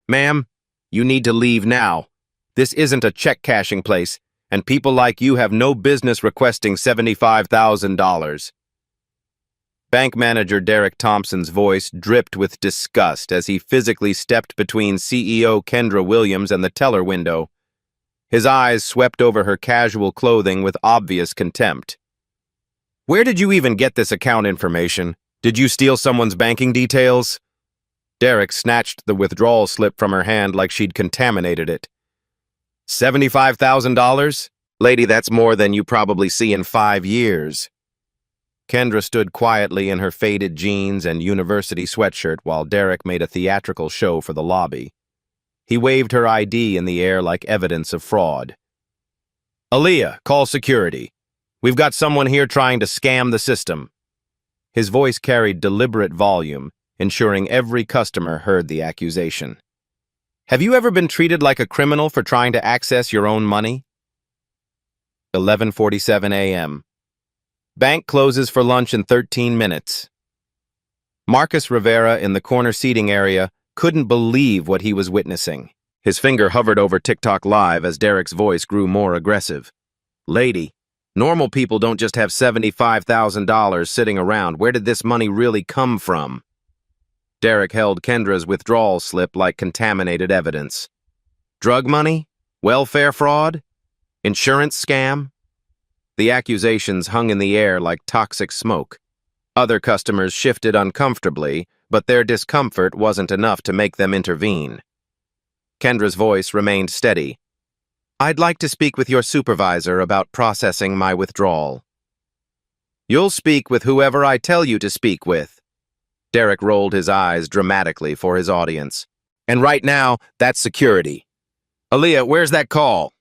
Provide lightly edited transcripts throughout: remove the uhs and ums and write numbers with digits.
Ma'am, you need to leave now. This isn't a check cashing place, and people like you have no business requesting $75,000. Bank manager Derek Thompson's voice dripped with disgust as he physically stepped between CEO Kendra Williams and the teller window. His eyes swept over her casual clothing with obvious contempt. Where did you even get this account information? Did you steal someone's banking details? Derek snatched the withdrawal slip from her hand like she'd contaminated it. $75,000? Lady, that's more than you probably see in 5 years. Kendra stood quietly in her faded jeans and university sweatshirt while Derek made a theatrical show for the lobby. He waved her ID in the air like evidence of fraud. Aaliyah, call security. We've got someone here trying to scam the system. His voice carried deliberate volume, ensuring every customer heard the accusation. Have you ever been treated like a criminal for trying to access your own money? 11:47 a.m. Bank closes for lunch in 13 minutes. Marcus Rivera in the corner seating area couldn't believe what he was witnessing. His finger hovered over TikTok Live as Derek's voice grew more aggressive. Lady, normal people don't just have $75,000 sitting around. Where did this money really come from? Derek held Kendra's withdrawal slip like contaminated evidence. Drug money? Welfare fraud? Insurance scam? The accusations hung in the air like toxic smoke. Other customers shifted uncomfortably, but their discomfort wasn't enough to make them intervene. Kendra's voice remained steady. I'd like to speak with your supervisor about processing my withdrawal. You'll speak with whoever I tell you to speak with. Derek rolled his eyes dramatically for his audience. And right now, that's security. Aaliyah, where's that call?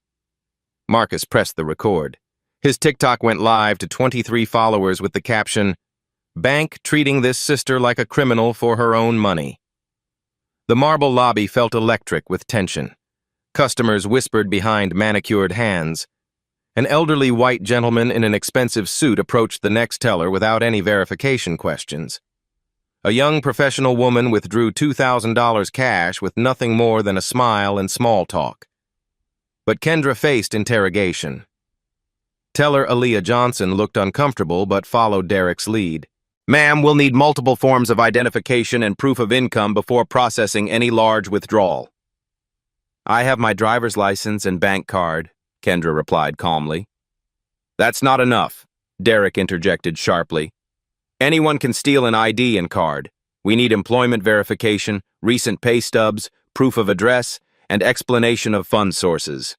Marcus pressed the record. His TikTok went live to 23 followers with the caption, Bank treating this sister like a criminal for her own money. The marble lobby felt electric with tension. Customers whispered behind manicured hands. An elderly white gentleman in an expensive suit approached the next teller without any verification questions. A young professional woman withdrew $2,000 cash with nothing more than a smile and small talk. But Kendra faced interrogation. Teller Aaliyah Johnson looked uncomfortable but followed Derek's lead. Ma'am, we'll need multiple forms of identification and proof of income before processing any large withdrawal. I have my driver's license and bank card, Kendra replied calmly. That's not enough, Derek interjected sharply. Anyone can steal an ID and card. We need employment verification, recent pay stubs, proof of address, and explanation of fund sources.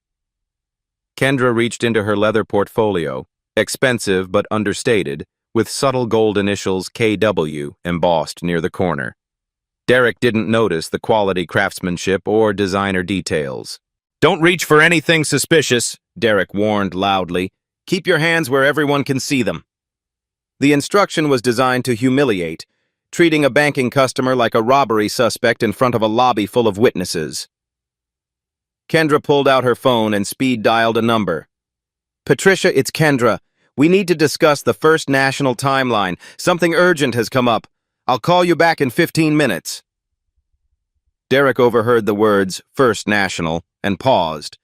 Kendra reached into her leather portfolio, expensive but understated, with subtle gold initials KW embossed near the corner. Derek didn't notice the quality craftsmanship or designer details. Don't reach for anything suspicious, Derek warned loudly. Keep your hands where everyone can see them. The instruction was designed to humiliate, treating a banking customer like a robbery suspect in front of a lobby full of witnesses. Kendra pulled out her phone and speed-dialed a number. Patricia, it's Kendra. We need to discuss the First National timeline. Something urgent has come up. I'll call you back in 15 minutes. Derek overheard the words First National and paused.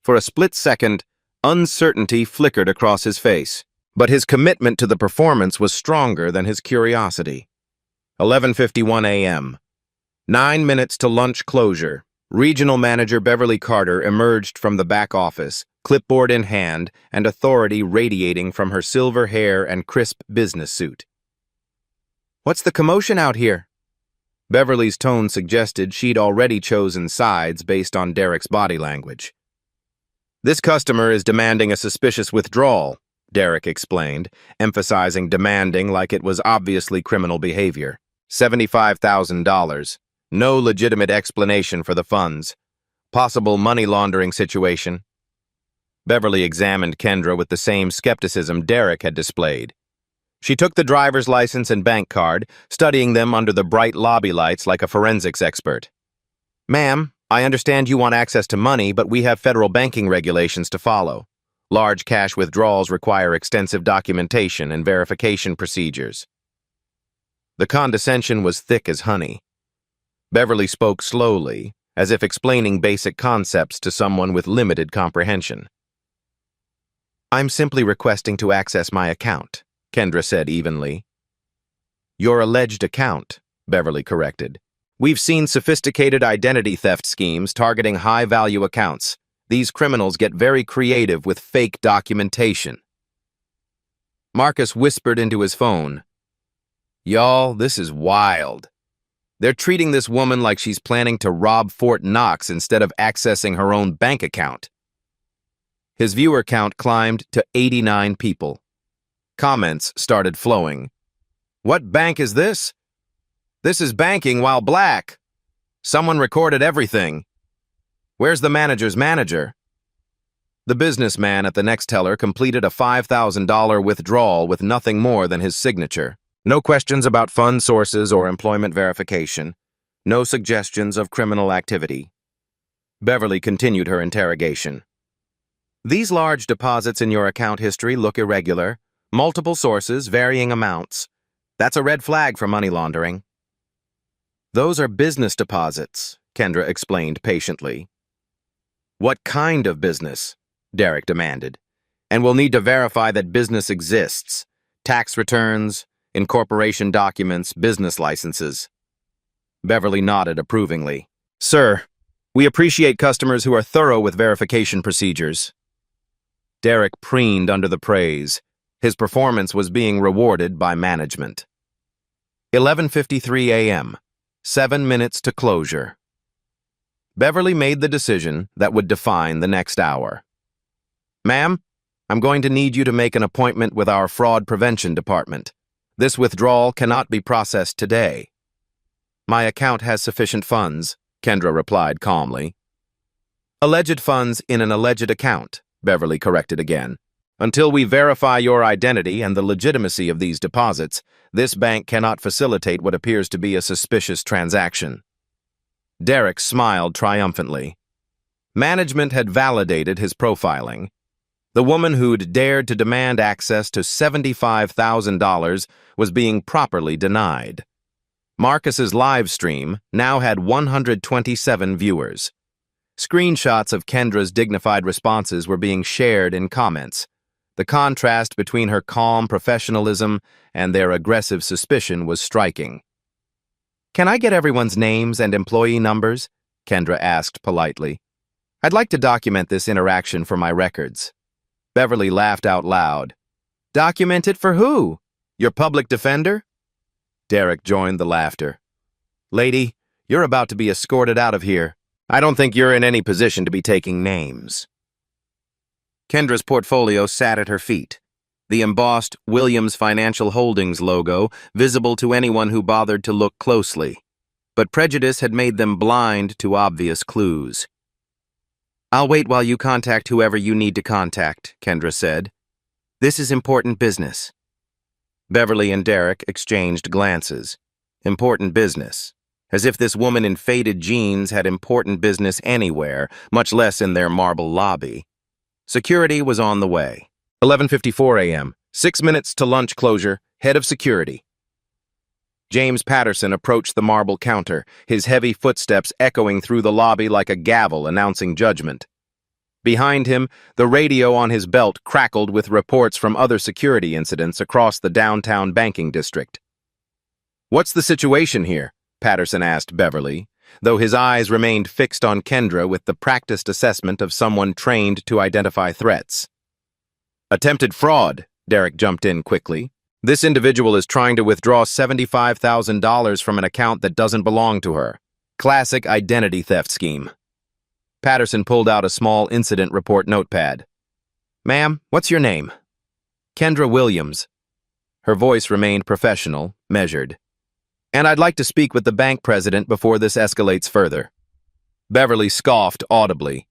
For a split second, uncertainty flickered across his face. But his commitment to the performance was stronger than his curiosity. 11:51 a.m. 9 minutes to lunch closure. Regional Manager Beverly Carter emerged from the back office, clipboard in hand and authority radiating from her silver hair and crisp business suit. What's the commotion out here? Beverly's tone suggested she'd already chosen sides based on Derek's body language. This customer is demanding a suspicious withdrawal, Derek explained, emphasizing demanding like it was obviously criminal behavior. $75,000. No legitimate explanation for the funds. Possible money laundering situation. Beverly examined Kendra with the same skepticism Derek had displayed. She took the driver's license and bank card, studying them under the bright lobby lights like a forensics expert. Ma'am, I understand you want access to money, but we have federal banking regulations to follow. Large cash withdrawals require extensive documentation and verification procedures. The condescension was thick as honey. Beverly spoke slowly, as if explaining basic concepts to someone with limited comprehension. "I'm simply requesting to access my account," Kendra said evenly. "Your alleged account," Beverly corrected. "We've seen sophisticated identity theft schemes targeting high-value accounts. These criminals get very creative with fake documentation." Marcus whispered into his phone. "Y'all, this is wild. They're treating this woman like she's planning to rob Fort Knox instead of accessing her own bank account." His viewer count climbed to 89 people. Comments started flowing. "What bank is this? This is banking while black. Someone recorded everything. Where's the manager's manager?" The businessman at the next teller completed a $5,000 withdrawal with nothing more than his signature. No questions about fund sources or employment verification. No suggestions of criminal activity. Beverly continued her interrogation. "These large deposits in your account history look irregular. Multiple sources, varying amounts. That's a red flag for money laundering." "Those are business deposits," Kendra explained patiently. "What kind of business?" Derek demanded. "And we'll need to verify that business exists. Tax returns, incorporation documents, business licenses." Beverly nodded approvingly. "Sir, we appreciate customers who are thorough with verification procedures." Derek preened under the praise. His performance was being rewarded by management. 11:53 a.m., 7 minutes to closure. Beverly made the decision that would define the next hour. "Ma'am, I'm going to need you to make an appointment with our fraud prevention department. This withdrawal cannot be processed today." "My account has sufficient funds," Kendra replied calmly. "Alleged funds in an alleged account," Beverly corrected again. "Until we verify your identity and the legitimacy of these deposits, this bank cannot facilitate what appears to be a suspicious transaction." Derek smiled triumphantly. Management had validated his profiling. The woman who'd dared to demand access to $75,000 was being properly denied. Marcus's live stream now had 127 viewers. Screenshots of Kendra's dignified responses were being shared in comments. The contrast between her calm professionalism and their aggressive suspicion was striking. "Can I get everyone's names and employee numbers?" Kendra asked politely. "I'd like to document this interaction for my records." Beverly laughed out loud. "Document it for who? Your public defender?" Derek joined the laughter. "Lady, you're about to be escorted out of here. I don't think you're in any position to be taking names." Kendra's portfolio sat at her feet, the embossed Williams Financial Holdings logo visible to anyone who bothered to look closely. But prejudice had made them blind to obvious clues. "I'll wait while you contact whoever you need to contact," Kendra said. "This is important business." Beverly and Derek exchanged glances. Important business. As if this woman in faded jeans had important business anywhere, much less in their marble lobby. Security was on the way. 11:54 a.m., 6 minutes to lunch closure, head of security. James Patterson approached the marble counter, his heavy footsteps echoing through the lobby like a gavel announcing judgment. Behind him, the radio on his belt crackled with reports from other security incidents across the downtown banking district. "What's the situation here?" Patterson asked Beverly, though his eyes remained fixed on Kendra with the practiced assessment of someone trained to identify threats. "Attempted fraud," Derek jumped in quickly. "This individual is trying to withdraw $75,000 from an account that doesn't belong to her. Classic identity theft scheme." Patterson pulled out a small incident report notepad. "Ma'am, what's your name?" "Kendra Williams." Her voice remained professional, measured. "And I'd like to speak with the bank president before this escalates further." Beverly scoffed audibly.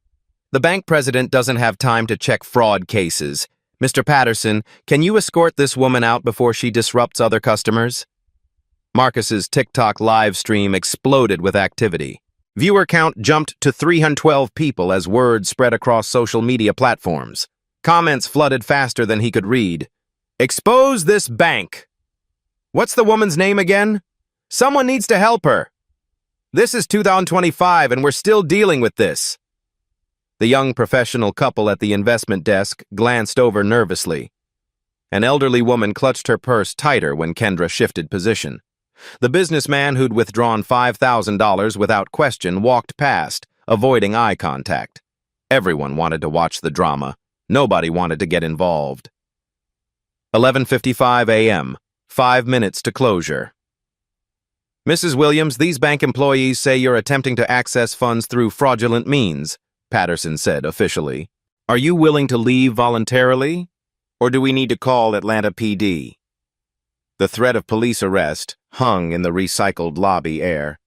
"The bank president doesn't have time to check fraud cases. Mr. Patterson, can you escort this woman out before she disrupts other customers?" Marcus's TikTok live stream exploded with activity. Viewer count jumped to 312 people as word spread across social media platforms. Comments flooded faster than he could read. "Expose this bank! What's the woman's name again? Someone needs to help her!" This is 2025 and we're still dealing with this. The young professional couple at the investment desk glanced over nervously. An elderly woman clutched her purse tighter when Kendra shifted position. The businessman who'd withdrawn $5,000 without question walked past, avoiding eye contact. Everyone wanted to watch the drama. Nobody wanted to get involved. 11:55 a.m., 5 minutes to closure. Mrs. Williams, these bank employees say you're attempting to access funds through fraudulent means, Patterson said officially. Are you willing to leave voluntarily, or do we need to call Atlanta PD? The threat of police arrest hung in the recycled lobby air.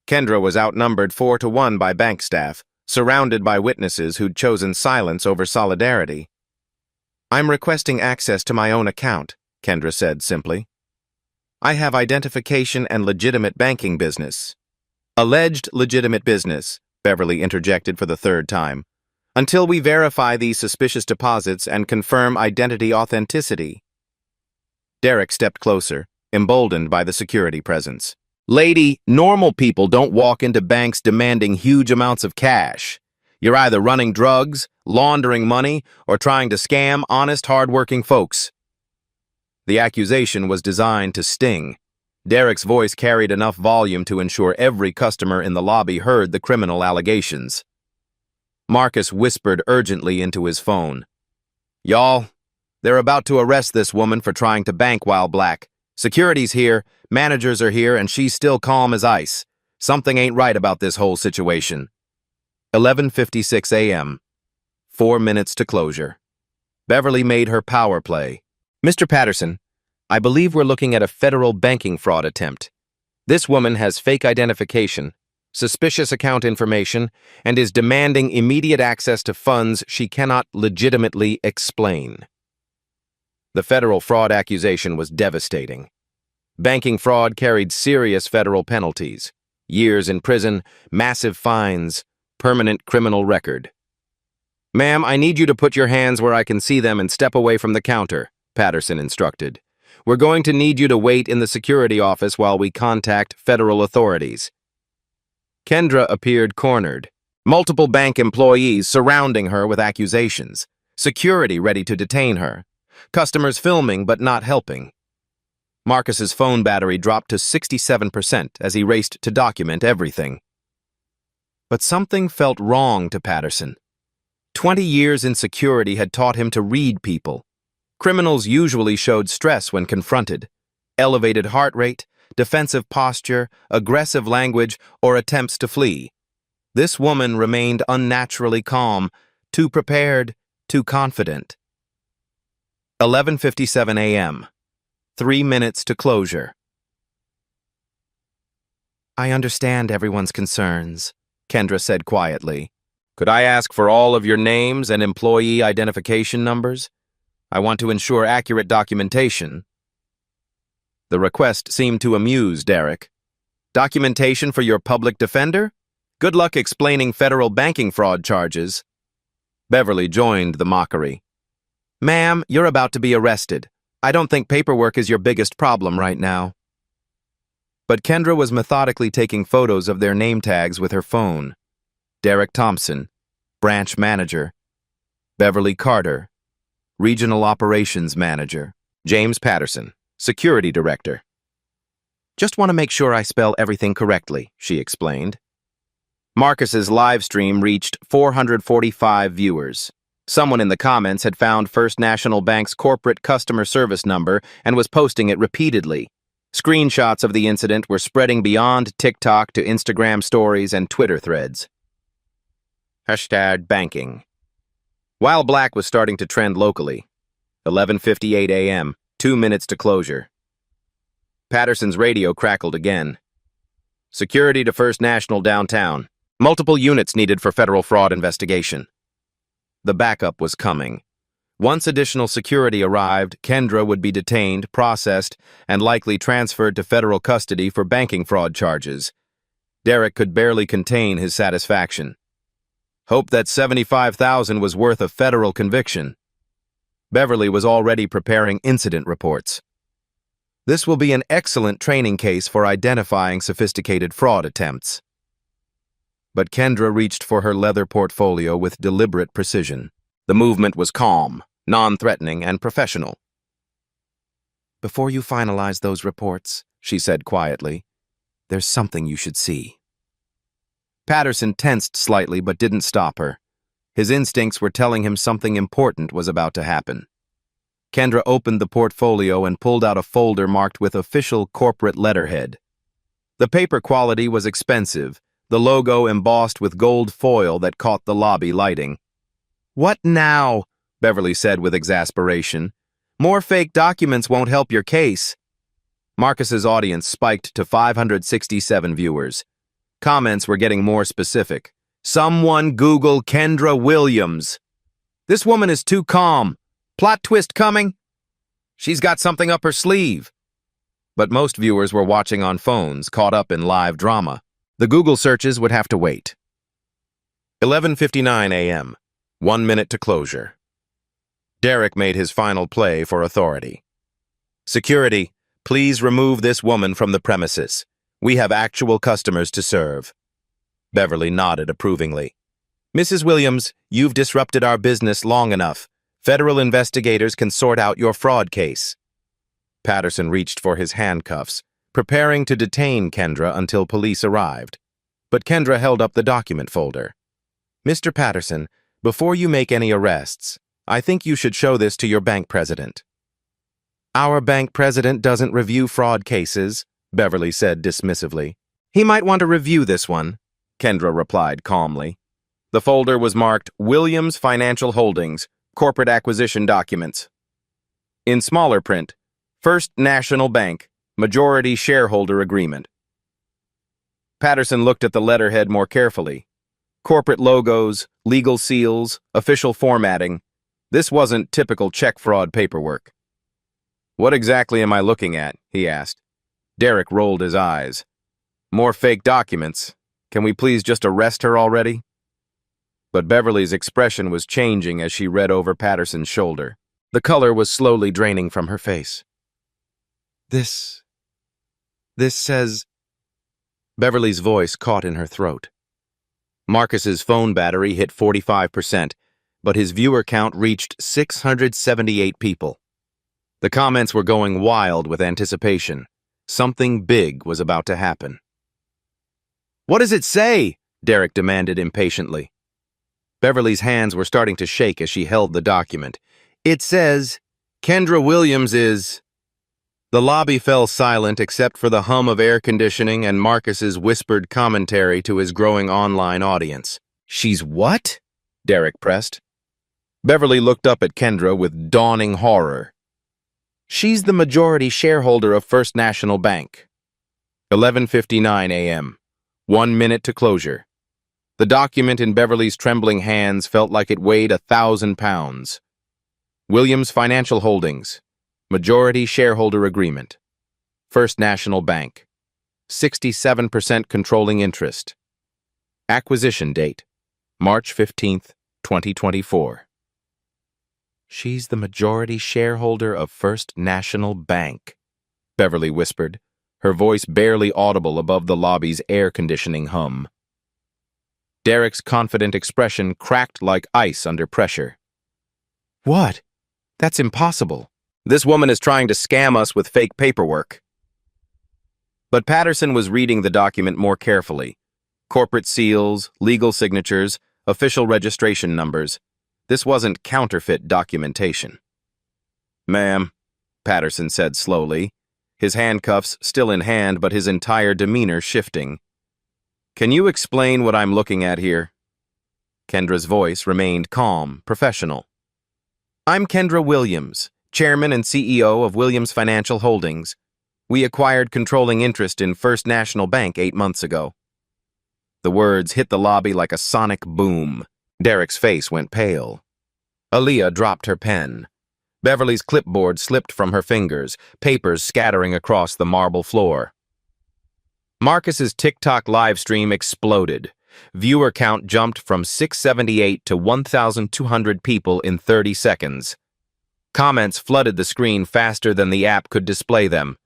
Kendra was outnumbered 4-1 by bank staff, surrounded by witnesses who'd chosen silence over solidarity. I'm requesting access to my own account, Kendra said simply. I have identification and legitimate banking business. Alleged legitimate business, Beverly interjected for the third time, until we verify these suspicious deposits and confirm identity authenticity. Derek stepped closer, emboldened by the security presence. Lady, normal people don't walk into banks demanding huge amounts of cash. You're either running drugs, laundering money, or trying to scam honest, hard-working folks. The accusation was designed to sting. Derek's voice carried enough volume to ensure every customer in the lobby heard the criminal allegations. Marcus whispered urgently into his phone. Y'all, they're about to arrest this woman for trying to bank while black. Security's here, managers are here, and she's still calm as ice. Something ain't right about this whole situation. 11:56 a.m., 4 minutes to closure. Beverly made her power play. Mr. Patterson, I believe we're looking at a federal banking fraud attempt. This woman has fake identification, suspicious account information, and is demanding immediate access to funds she cannot legitimately explain. The federal fraud accusation was devastating. Banking fraud carried serious federal penalties, years in prison, massive fines, permanent criminal record. Ma'am, I need you to put your hands where I can see them and step away from the counter, Patterson instructed. We're going to need you to wait in the security office while we contact federal authorities. Kendra appeared cornered, multiple bank employees surrounding her with accusations, security ready to detain her, customers filming but not helping. Marcus's phone battery dropped to 67% as he raced to document everything. But something felt wrong to Patterson. 20 years in security had taught him to read people. Criminals usually showed stress when confronted. Elevated heart rate, defensive posture, aggressive language, or attempts to flee. This woman remained unnaturally calm, too prepared, too confident. 11:57 a.m., 3 minutes to closure. I understand everyone's concerns, Kendra said quietly. Could I ask for all of your names and employee identification numbers? I want to ensure accurate documentation. The request seemed to amuse Derek. Documentation for your public defender? Good luck explaining federal banking fraud charges. Beverly joined the mockery. Ma'am, you're about to be arrested. I don't think paperwork is your biggest problem right now. But Kendra was methodically taking photos of their name tags with her phone. Derek Thompson, branch manager. Beverly Carter, regional operations manager. James Patterson, security director. Just want to make sure I spell everything correctly, she explained. Marcus's live stream reached 445 viewers. Someone in the comments had found First National Bank's corporate customer service number and was posting it repeatedly. Screenshots of the incident were spreading beyond TikTok to Instagram stories and Twitter threads. #banking. While black was starting to trend locally, 11:58 a.m., 2 minutes to closure. Patterson's radio crackled again. Security to First National downtown. Multiple units needed for federal fraud investigation. The backup was coming. Once additional security arrived, Kendra would be detained, processed, and likely transferred to federal custody for banking fraud charges. Derek could barely contain his satisfaction. Hope that $75,000 was worth a federal conviction. Beverly was already preparing incident reports. This will be an excellent training case for identifying sophisticated fraud attempts. But Kendra reached for her leather portfolio with deliberate precision. The movement was calm, non-threatening, and professional. "Before you finalize those reports," she said quietly, "there's something you should see." Patterson tensed slightly but didn't stop her. His instincts were telling him something important was about to happen. Kendra opened the portfolio and pulled out a folder marked with official corporate letterhead. The paper quality was expensive, the logo embossed with gold foil that caught the lobby lighting. "What now?" Beverly said with exasperation. "More fake documents won't help your case." Marcus's audience spiked to 567 viewers. Comments were getting more specific. "Someone Google Kendra Williams. This woman is too calm. Plot twist coming? She's got something up her sleeve." But most viewers were watching on phones, caught up in live drama. The Google searches would have to wait. 11:59 a.m. 1 minute to closure. Derek made his final play for authority. "Security, please remove this woman from the premises. We have actual customers to serve." Beverly nodded approvingly. "Mrs. Williams, you've disrupted our business long enough. Federal investigators can sort out your fraud case." Patterson reached for his handcuffs, preparing to detain Kendra until police arrived. But Kendra held up the document folder. "Mr. Patterson, before you make any arrests, I think you should show this to your bank president." "Our bank president doesn't review fraud cases," Beverly said dismissively. "He might want to review this one," Kendra replied calmly. The folder was marked Williams Financial Holdings, Corporate Acquisition Documents. In smaller print, First National Bank, Majority Shareholder Agreement. Patterson looked at the letterhead more carefully. Corporate logos, legal seals, official formatting. This wasn't typical check fraud paperwork. "What exactly am I looking at?" he asked. Derek rolled his eyes. "More fake documents. Can we please just arrest her already?" But Beverly's expression was changing as she read over Patterson's shoulder. The color was slowly draining from her face. This says..." Beverly's voice caught in her throat. Marcus's phone battery hit 45%, but his viewer count reached 678 people. The comments were going wild with anticipation. Something big was about to happen. "What does it say?" Derek demanded impatiently. Beverly's hands were starting to shake as she held the document. "It says, Kendra Williams is..." The lobby fell silent except for the hum of air conditioning and Marcus's whispered commentary to his growing online audience. "She's what?" Derek pressed. Beverly looked up at Kendra with dawning horror. "She's the majority shareholder of First National Bank." 11:59 a.m. 1 minute to closure. The document in Beverly's trembling hands felt like it weighed 1,000 pounds. Williams Financial Holdings, Majority Shareholder Agreement, First National Bank, 67% controlling interest. Acquisition date, March 15th, 2024. "She's the majority shareholder of First National Bank," Beverly whispered, her voice barely audible above the lobby's air conditioning hum. Derek's confident expression cracked like ice under pressure. "What? That's impossible. This woman is trying to scam us with fake paperwork." But Patterson was reading the document more carefully. Corporate seals, legal signatures, official registration numbers. This wasn't counterfeit documentation. "Ma'am," Patterson said slowly, his handcuffs still in hand but his entire demeanor shifting. "Can you explain what I'm looking at here?" Kendra's voice remained calm, professional. "I'm Kendra Williams, Chairman and CEO of Williams Financial Holdings. We acquired controlling interest in First National Bank 8 months ago." The words hit the lobby like a sonic boom. Derek's face went pale. Aaliyah dropped her pen. Beverly's clipboard slipped from her fingers, papers scattering across the marble floor. Marcus's TikTok livestream exploded. Viewer count jumped from 678 to 1,200 people in 30 seconds. Comments flooded the screen faster than the app could display them.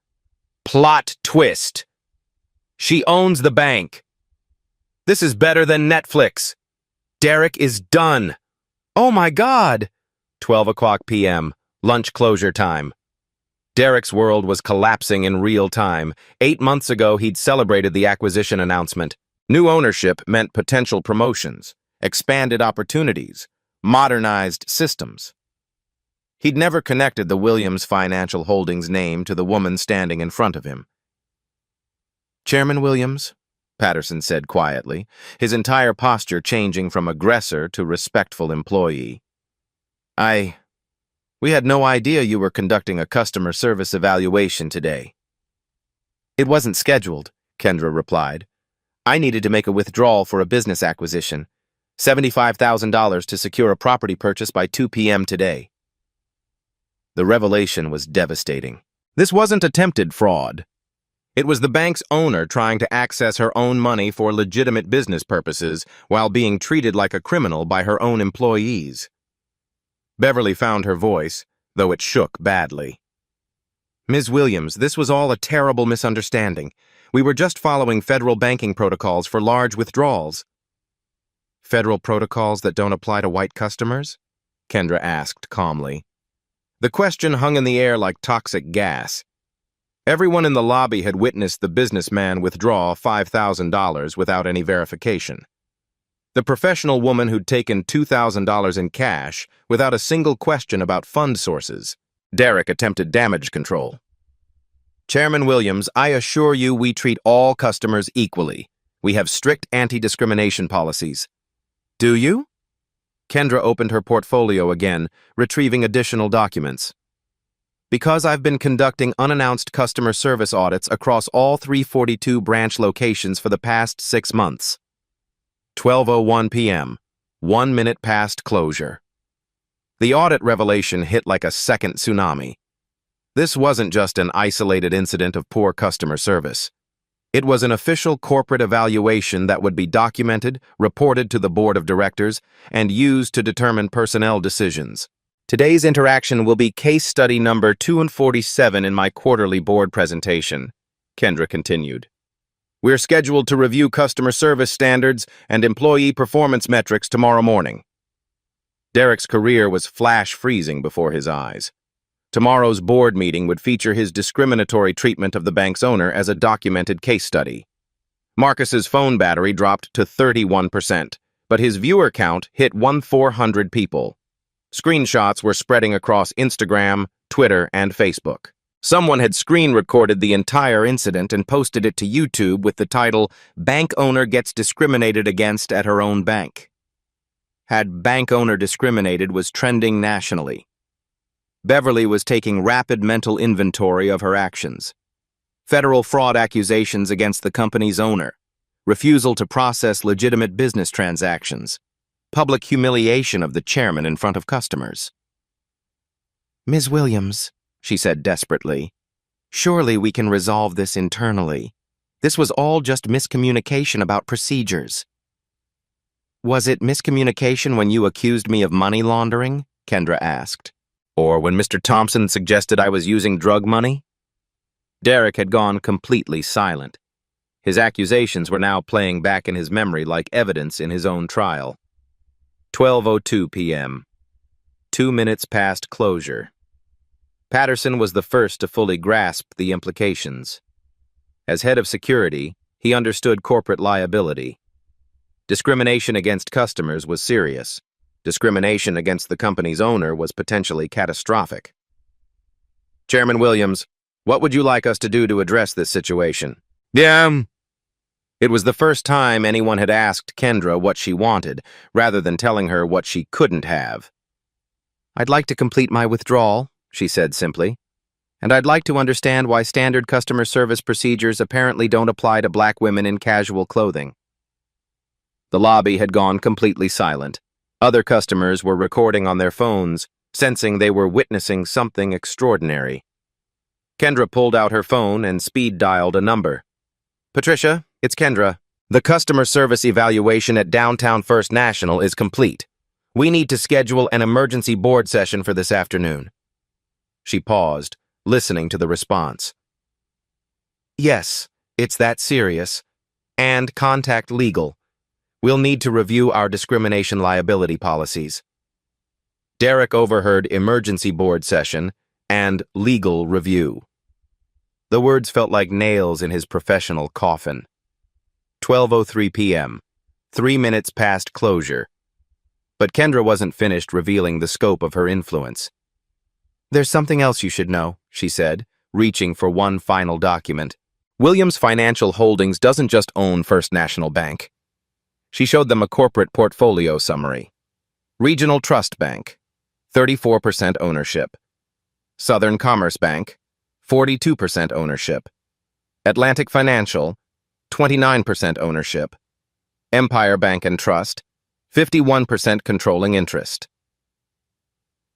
Plot twist. She owns the bank. This is better than Netflix. Derek is done. Oh my God! 12 p.m. Lunch closure time. Derek's world was collapsing in real time. 8 months ago, he'd celebrated the acquisition announcement. New ownership meant potential promotions, expanded opportunities, modernized systems. He'd never connected the Williams Financial Holdings name to the woman standing in front of him. "Chairman Williams," Patterson said quietly, his entire posture changing from aggressor to respectful employee. We had no idea you were conducting a customer service evaluation today." "It wasn't scheduled," Kendra replied. "I needed to make a withdrawal for a business acquisition. $75,000 to secure a property purchase by 2 p.m. today." The revelation was devastating. This wasn't attempted fraud. It was the bank's owner trying to access her own money for legitimate business purposes while being treated like a criminal by her own employees. Beverly found her voice, though it shook badly. "Ms. Williams, this was all a terrible misunderstanding. We were just following federal banking protocols for large withdrawals." "Federal protocols that don't apply to white customers?" Kendra asked calmly. The question hung in the air like toxic gas. Everyone in the lobby had witnessed the businessman withdraw $5,000 without any verification. The professional woman who'd taken $2,000 in cash without a single question about fund sources. Derek attempted damage control. "Chairman Williams, I assure you we treat all customers equally. We have strict anti-discrimination policies." "Do you?" Kendra opened her portfolio again, retrieving additional documents. "Because I've been conducting unannounced customer service audits across all 342 branch locations for the past 6 months. 12:01 p.m., 1 minute past closure. The audit revelation hit like a second tsunami. This wasn't just an isolated incident of poor customer service. It was an official corporate evaluation that would be documented, reported to the board of directors, and used to determine personnel decisions. Today's interaction will be case study number 247 in my quarterly board presentation, Kendra continued. We're scheduled to review customer service standards and employee performance metrics tomorrow morning. Derek's career was flash freezing before his eyes. Tomorrow's board meeting would feature his discriminatory treatment of the bank's owner as a documented case study. Marcus's phone battery dropped to 31%, but his viewer count hit 1,400 people. Screenshots were spreading across Instagram, Twitter, and Facebook. Someone had screen recorded the entire incident and posted it to YouTube with the title, "Bank Owner Gets Discriminated Against at Her Own Bank." Had bank owner discriminated was trending nationally. Beverly was taking rapid mental inventory of her actions. Federal fraud accusations against the company's owner, refusal to process legitimate business transactions, public humiliation of the chairman in front of customers. "Ms. Williams," she said desperately, "surely we can resolve this internally. This was all just miscommunication about procedures." "Was it miscommunication when you accused me of money laundering?" Kendra asked. "Or when Mr. Thompson suggested I was using drug money?" Derek had gone completely silent. His accusations were now playing back in his memory like evidence in his own trial. 12:02 p.m. 2 minutes past closure. Patterson was the first to fully grasp the implications. As head of security, he understood corporate liability. Discrimination against customers was serious. Discrimination against the company's owner was potentially catastrophic. "Chairman Williams, what would you like us to do to address this situation?" "Yeah." It was the first time anyone had asked Kendra what she wanted, rather than telling her what she couldn't have. "I'd like to complete my withdrawal," she said simply, "and I'd like to understand why standard customer service procedures apparently don't apply to black women in casual clothing." The lobby had gone completely silent. Other customers were recording on their phones, sensing they were witnessing something extraordinary. Kendra pulled out her phone and speed-dialed a number. "Patricia, it's Kendra. The customer service evaluation at Downtown First National is complete. We need to schedule an emergency board session for this afternoon." She paused, listening to the response. Yes, it's that serious. And contact legal. We'll need to review our discrimination liability policies. Derek overheard emergency board session and legal review. The words felt like nails in his professional coffin. 12:03 p.m. 3 minutes past closure. But Kendra wasn't finished revealing the scope of her influence. There's something else you should know, she said, reaching for one final document. Williams Financial Holdings doesn't just own First National Bank. She showed them a corporate portfolio summary. Regional Trust Bank, 34% ownership. Southern Commerce Bank, 42% ownership. Atlantic Financial, 29% ownership. Empire Bank and Trust, 51% controlling interest.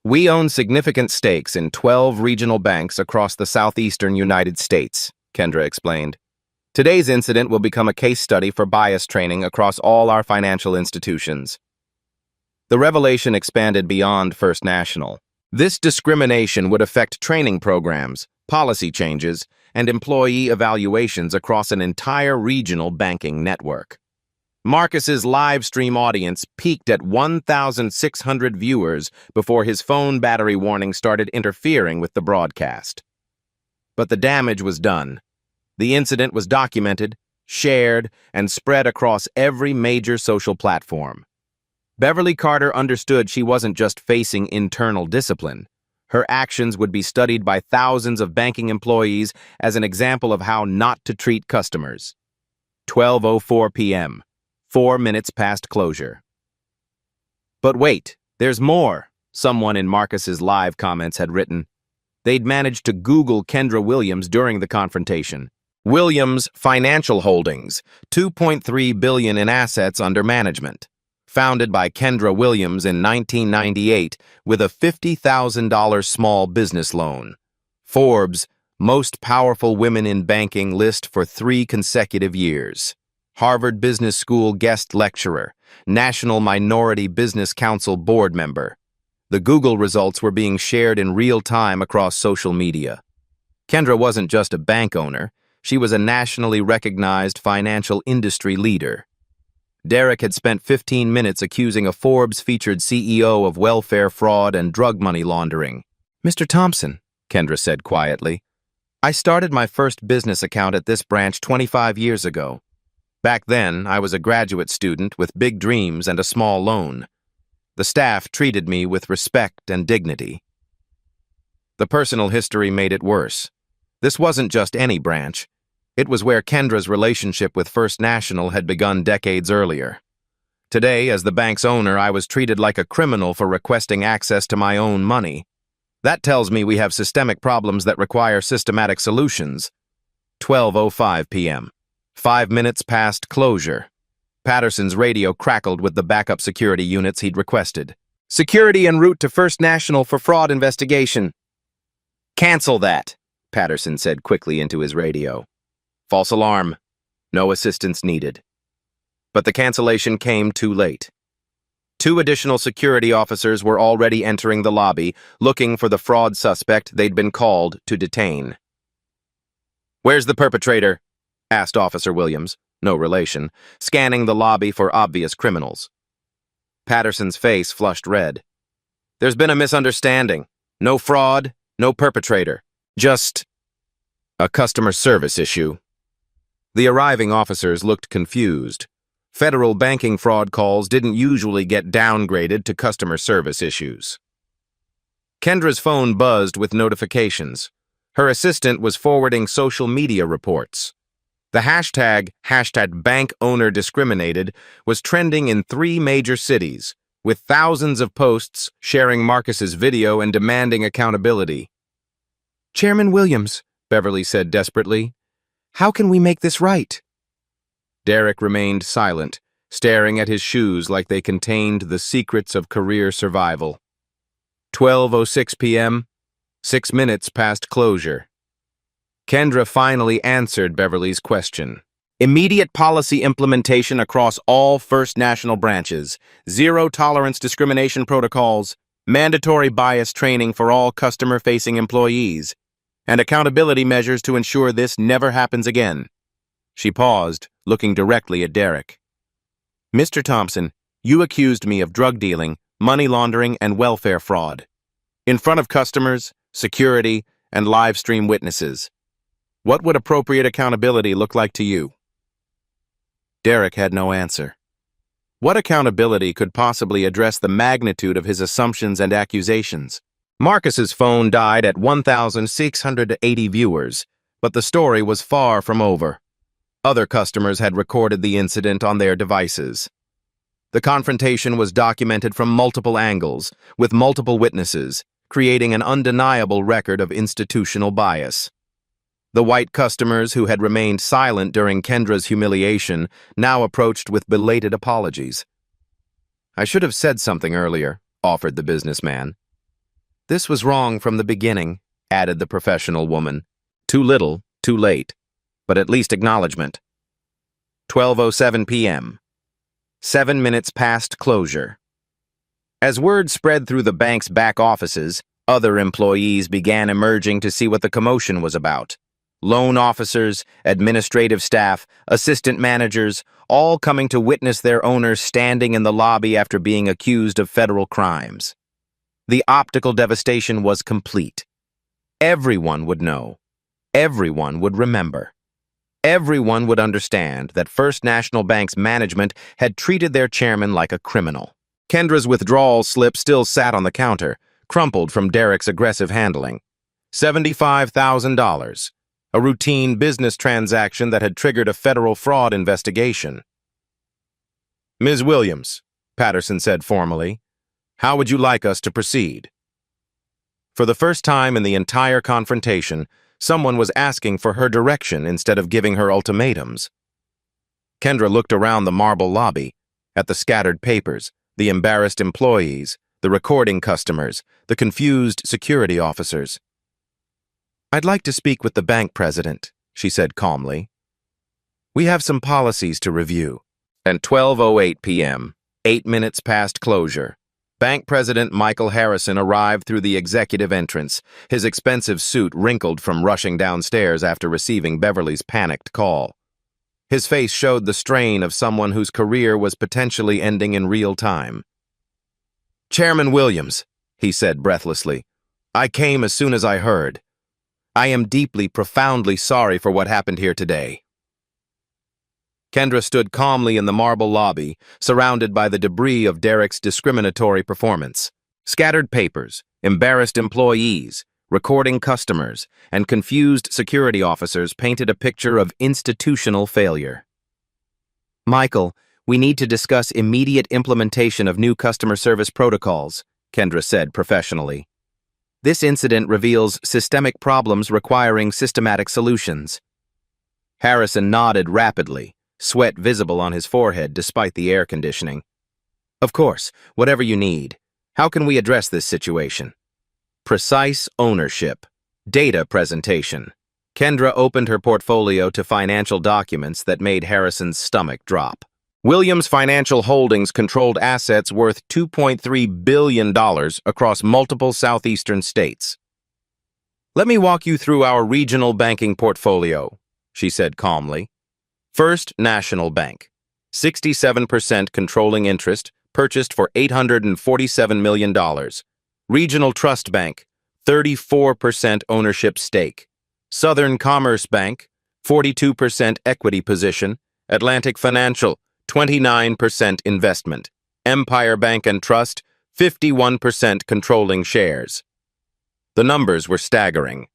We own significant stakes in 12 regional banks across the southeastern United States, Kendra explained. Today's incident will become a case study for bias training across all our financial institutions. The revelation expanded beyond First National. This discrimination would affect training programs, policy changes, and employee evaluations across an entire regional banking network. Marcus's live stream audience peaked at 1,600 viewers before his phone battery warning started interfering with the broadcast. But the damage was done. The incident was documented, shared, and spread across every major social platform. Beverly Carter understood she wasn't just facing internal discipline. Her actions would be studied by thousands of banking employees as an example of how not to treat customers. 12:04 p.m. 4 minutes past closure. But wait, there's more, someone in Marcus's live comments had written. They'd managed to Google Kendra Williams during the confrontation. Williams Financial Holdings, $2.3 billion in assets under management. Founded by Kendra Williams in 1998 with a $50,000 small business loan. Forbes' Most Powerful Women in Banking list for 3 consecutive years. Harvard Business School guest lecturer, National Minority Business Council board member. The Google results were being shared in real time across social media. Kendra wasn't just a bank owner, she was a nationally recognized financial industry leader. Derek had spent 15 minutes accusing a Forbes-featured CEO of welfare fraud and drug money laundering. Mr. Thompson, Kendra said quietly, I started my first business account at this branch 25 years ago. Back then, I was a graduate student with big dreams and a small loan. The staff treated me with respect and dignity. The personal history made it worse. This wasn't just any branch. It was where Kendra's relationship with First National had begun decades earlier. Today, as the bank's owner, I was treated like a criminal for requesting access to my own money. That tells me we have systemic problems that require systematic solutions. 12:05 p.m. 5 minutes past closure. Patterson's radio crackled with the backup security units he'd requested. Security en route to First National for fraud investigation. Cancel that, Patterson said quickly into his radio. False alarm. No assistance needed. But the cancellation came too late. 2 additional security officers were already entering the lobby, looking for the fraud suspect they'd been called to detain. Where's the perpetrator? Asked Officer Williams, no relation, scanning the lobby for obvious criminals. Patterson's face flushed red. There's been a misunderstanding. No fraud, no perpetrator. Just a customer service issue. The arriving officers looked confused. Federal banking fraud calls didn't usually get downgraded to customer service issues. Kendra's phone buzzed with notifications. Her assistant was forwarding social media reports. The hashtag #BankOwnerDiscriminated was trending in 3 major cities, with thousands of posts sharing Marcus's video and demanding accountability. Chairman Williams, Beverly said desperately, how can we make this right? Derek remained silent, staring at his shoes like they contained the secrets of career survival. 12:06 p.m., 6 minutes past closure. Kendra finally answered Beverly's question. Immediate policy implementation across all First National branches, zero-tolerance discrimination protocols, mandatory bias training for all customer-facing employees. and accountability measures to ensure this never happens again. She paused, looking directly at Derek. Mr. Thompson, you accused me of drug dealing, money laundering, and welfare fraud. In front of customers, security, and live stream witnesses. What would appropriate accountability look like to you? Derek had no answer. What accountability could possibly address the magnitude of his assumptions and accusations? Marcus's phone died at 1,680 viewers, but the story was far from over. Other customers had recorded the incident on their devices. The confrontation was documented from multiple angles, with multiple witnesses, creating an undeniable record of institutional bias. The white customers who had remained silent during Kendra's humiliation now approached with belated apologies. I should have said something earlier, offered the businessman. This was wrong from the beginning, added the professional woman. Too little, too late, but at least acknowledgement. 12:07 p.m. 7 minutes past closure. As word spread through the bank's back offices, other employees began emerging to see what the commotion was about. Loan officers, administrative staff, assistant managers, all coming to witness their owners standing in the lobby after being accused of federal crimes. The optical devastation was complete. Everyone would know. Everyone would remember. Everyone would understand that First National Bank's management had treated their chairman like a criminal. Kendra's withdrawal slip still sat on the counter, crumpled from Derek's aggressive handling. $75,000. A routine business transaction that had triggered a federal fraud investigation. Ms. Williams, Patterson said formally, how would you like us to proceed? For the first time in the entire confrontation, someone was asking for her direction instead of giving her ultimatums. Kendra looked around the marble lobby, at the scattered papers, the embarrassed employees, the recording customers, the confused security officers. I'd like to speak with the bank president, she said calmly. We have some policies to review. And 12:08 p.m., 8 minutes past closure, Bank President Michael Harrison arrived through the executive entrance, his expensive suit wrinkled from rushing downstairs after receiving Beverly's panicked call. His face showed the strain of someone whose career was potentially ending in real time. Chairman Williams, he said breathlessly, I came as soon as I heard. I am deeply, profoundly sorry for what happened here today. Kendra stood calmly in the marble lobby, surrounded by the debris of Derek's discriminatory performance. Scattered papers, embarrassed employees, recording customers, and confused security officers painted a picture of institutional failure. Michael, we need to discuss immediate implementation of new customer service protocols, Kendra said professionally. This incident reveals systemic problems requiring systematic solutions. Harrison nodded rapidly, sweat visible on his forehead despite the air conditioning. Of course, whatever you need. How can we address this situation? Precise ownership. Data presentation. Kendra opened her portfolio to financial documents that made Harrison's stomach drop. Williams Financial Holdings controlled assets worth $2.3 billion across multiple southeastern states. Let me walk you through our regional banking portfolio, she said calmly. First National Bank, 67% controlling interest, purchased for $847 million. Regional Trust Bank, 34% ownership stake. Southern Commerce Bank, 42% equity position. Atlantic Financial, 29% investment. Empire Bank and Trust, 51% controlling shares. The numbers were staggering.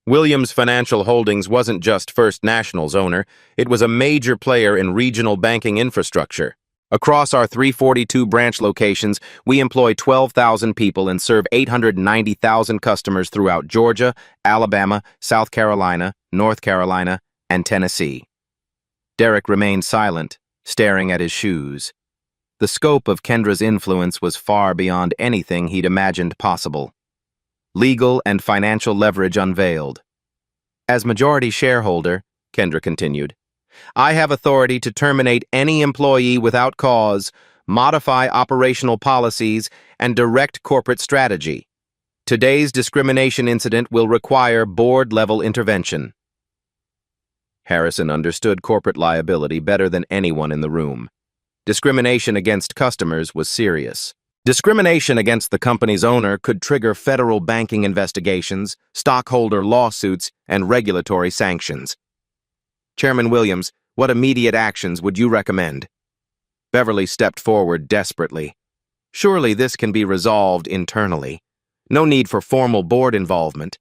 Williams Financial Holdings wasn't just First National's owner, it was a major player in regional banking infrastructure. Across our 342 branch locations, we employ 12,000 people and serve 890,000 customers throughout Georgia, Alabama, South Carolina, North Carolina, and Tennessee. Derek remained silent, staring at his shoes. The scope of Kendra's influence was far beyond anything he'd imagined possible. Legal and financial leverage unveiled. As majority shareholder, Kendra continued, I have authority to terminate any employee without cause, modify operational policies, and direct corporate strategy. Today's discrimination incident will require board-level intervention. Harrison understood corporate liability better than anyone in the room. Discrimination against customers was serious. Discrimination against the company's owner could trigger federal banking investigations, stockholder lawsuits, and regulatory sanctions. Chairman Williams, what immediate actions would you recommend? Beverly stepped forward desperately. Surely this can be resolved internally. No need for formal board involvement.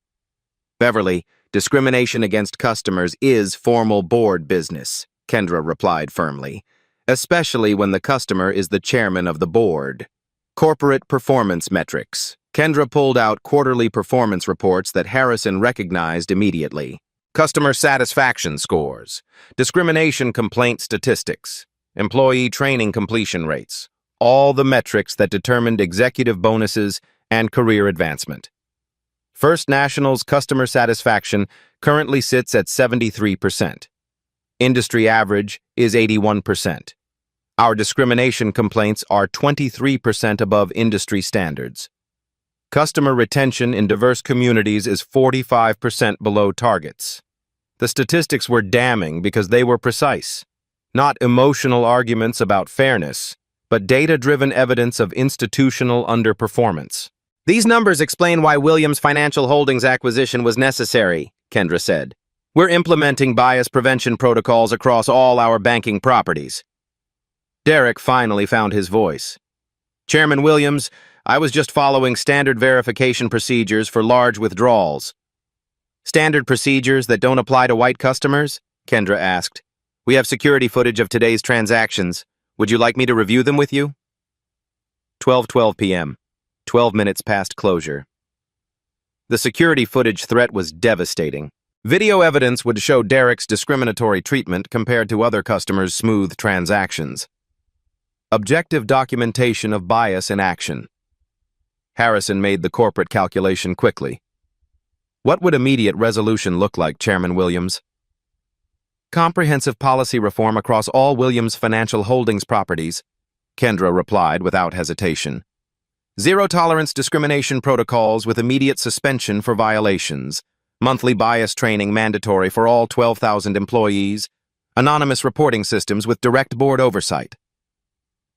Beverly, discrimination against customers is formal board business, Kendra replied firmly, especially when the customer is the chairman of the board. Corporate performance metrics. Kendra pulled out quarterly performance reports that Harrison recognized immediately. Customer satisfaction scores, discrimination complaint statistics, employee training completion rates, all the metrics that determined executive bonuses and career advancement. First National's customer satisfaction currently sits at 73%. Industry average is 81%. Our discrimination complaints are 23% above industry standards. Customer retention in diverse communities is 45% below targets. The statistics were damning because they were precise. Not emotional arguments about fairness, but data-driven evidence of institutional underperformance. These numbers explain why Williams Financial Holdings acquisition was necessary, Kendra said. We're implementing bias prevention protocols across all our banking properties. Derek finally found his voice. Chairman Williams, I was just following standard verification procedures for large withdrawals. Standard procedures that don't apply to white customers? Kendra asked. We have security footage of today's transactions. Would you like me to review them with you? 12:12 p.m. 12 minutes past closure. The security footage threat was devastating. Video evidence would show Derek's discriminatory treatment compared to other customers' smooth transactions. Objective documentation of bias in action. Harrison made the corporate calculation quickly. What would immediate resolution look like, Chairman Williams? Comprehensive policy reform across all Williams Financial Holdings properties, Kendra replied without hesitation. Zero-tolerance discrimination protocols with immediate suspension for violations. Monthly bias training mandatory for all 12,000 employees. Anonymous reporting systems with direct board oversight.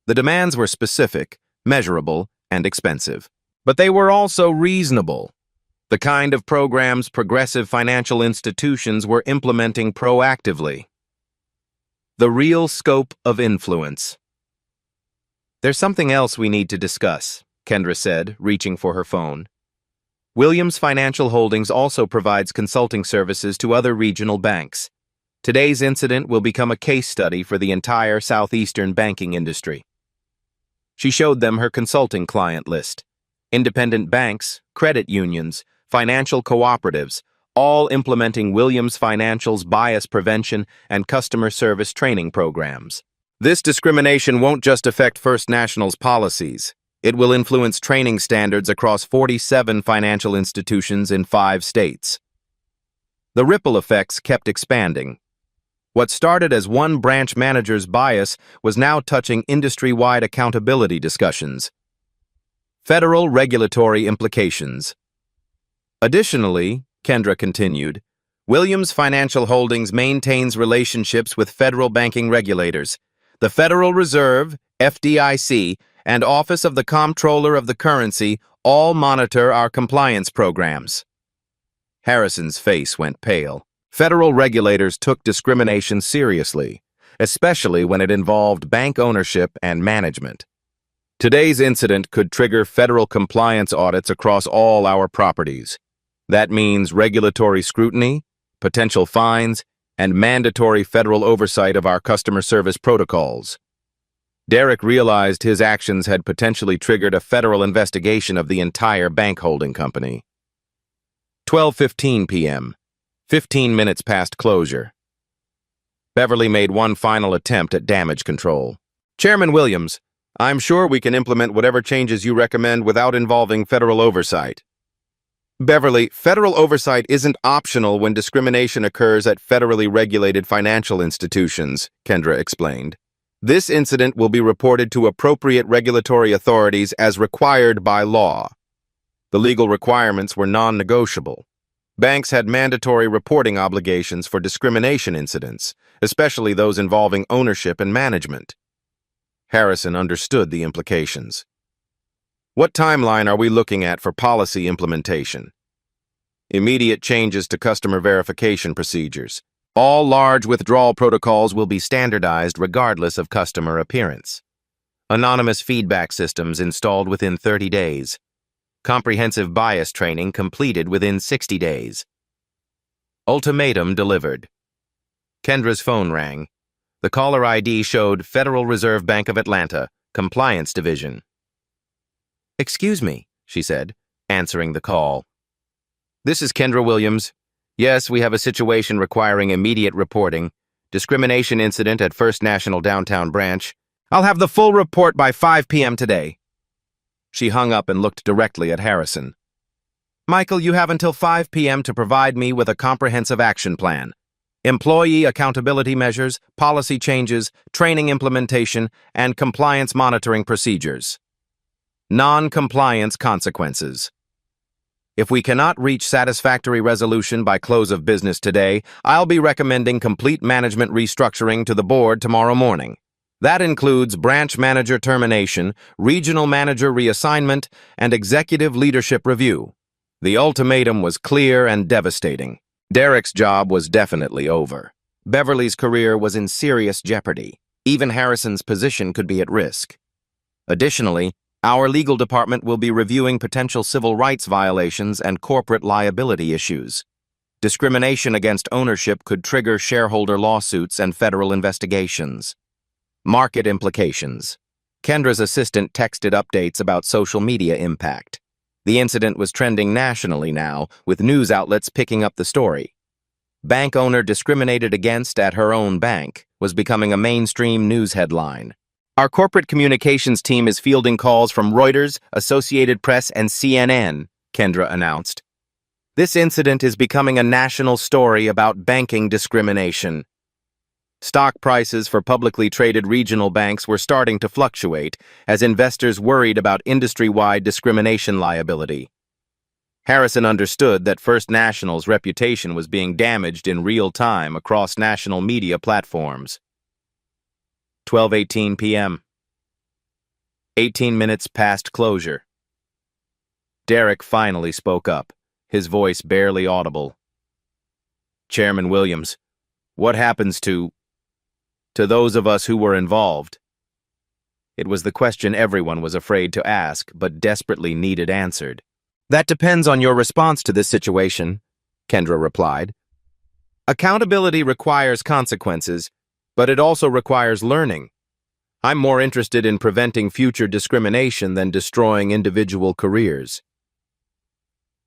The demands were specific, measurable, and expensive. But they were also reasonable. The kind of programs progressive financial institutions were implementing proactively. The real scope of influence. There's something else we need to discuss, Kendra said, reaching for her phone. Williams Financial Holdings also provides consulting services to other regional banks. Today's incident will become a case study for the entire southeastern banking industry. She showed them her consulting client list. Independent banks, credit unions, financial cooperatives, all implementing Williams Financial's bias prevention and customer service training programs. This discrimination won't just affect First National's policies. It will influence training standards across 47 financial institutions in 5 states. The ripple effects kept expanding. What started as one branch manager's bias was now touching industry-wide accountability discussions. Federal regulatory implications. Additionally, Kendra continued, Williams Financial Holdings maintains relationships with federal banking regulators. The Federal Reserve, FDIC, and Office of the Comptroller of the Currency all monitor our compliance programs. Harrison's face went pale. Federal regulators took discrimination seriously, especially when it involved bank ownership and management. Today's incident could trigger federal compliance audits across all our properties. That means regulatory scrutiny, potential fines, and mandatory federal oversight of our customer service protocols. Derek realized his actions had potentially triggered a federal investigation of the entire bank holding company. 12:15 p.m. 15 minutes past closure. Beverly made one final attempt at damage control. Chairman Williams, I'm sure we can implement whatever changes you recommend without involving federal oversight. Beverly, federal oversight isn't optional when discrimination occurs at federally regulated financial institutions, Kendra explained. This incident will be reported to appropriate regulatory authorities as required by law. The legal requirements were non-negotiable. Banks had mandatory reporting obligations for discrimination incidents, especially those involving ownership and management. Harrison understood the implications. What timeline are we looking at for policy implementation? Immediate changes to customer verification procedures. All large withdrawal protocols will be standardized regardless of customer appearance. Anonymous feedback systems installed within 30 days. Comprehensive bias training completed within 60 days. Ultimatum delivered. Kendra's phone rang. The caller ID showed Federal Reserve Bank of Atlanta, Compliance Division. "Excuse me," she said, answering the call. "This is Kendra Williams. Yes, we have a situation requiring immediate reporting. Discrimination incident at First National Downtown Branch. I'll have the full report by 5 p.m. today." She hung up and looked directly at Harrison. "Michael, you have until 5 p.m. to provide me with a comprehensive action plan. Employee accountability measures, policy changes, training implementation, and compliance monitoring procedures. Non-compliance consequences. If we cannot reach satisfactory resolution by close of business today, I'll be recommending complete management restructuring to the board tomorrow morning. That includes branch manager termination, regional manager reassignment, and executive leadership review." The ultimatum was clear and devastating. Derek's job was definitely over. Beverly's career was in serious jeopardy. Even Harrison's position could be at risk. Additionally, our legal department will be reviewing potential civil rights violations and corporate liability issues. Discrimination against ownership could trigger shareholder lawsuits and federal investigations. Market implications. Kendra's assistant texted updates about social media impact. The incident was trending nationally now, with news outlets picking up the story. "Bank owner discriminated against at her own bank" was becoming a mainstream news headline. "Our corporate communications team is fielding calls from Reuters, Associated Press, and CNN," Kendra announced. "This incident is becoming a national story about banking discrimination." Stock prices for publicly traded regional banks were starting to fluctuate as investors worried about industry-wide discrimination liability. Harrison understood that First National's reputation was being damaged in real time across national media platforms. 12:18 p.m. 18 minutes past closure. Derek finally spoke up, his voice barely audible. "Chairman Williams, what happens to those of us who were involved?" It was the question everyone was afraid to ask, but desperately needed answered. "That depends on your response to this situation," Kendra replied. "Accountability requires consequences, but it also requires learning. I'm more interested in preventing future discrimination than destroying individual careers."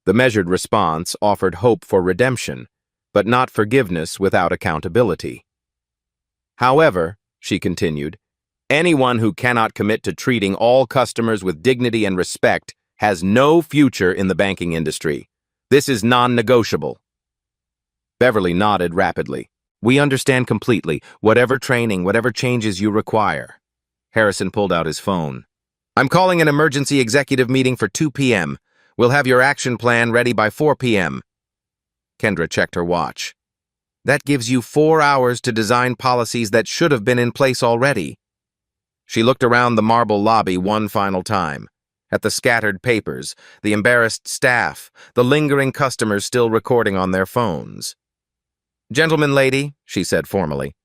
The measured response offered hope for redemption, but not forgiveness without accountability. "However," she continued, "anyone who cannot commit to treating all customers with dignity and respect has no future in the banking industry. This is non-negotiable." Beverly nodded rapidly. "We understand completely. Whatever training, whatever changes you require." Harrison pulled out his phone. "I'm calling an emergency executive meeting for 2 p.m. We'll have your action plan ready by 4 p.m. Kendra checked her watch. "That gives you 4 hours to design policies that should have been in place already." She looked around the marble lobby one final time, at the scattered papers, the embarrassed staff, the lingering customers still recording on their phones. "Gentleman, lady," she said formally,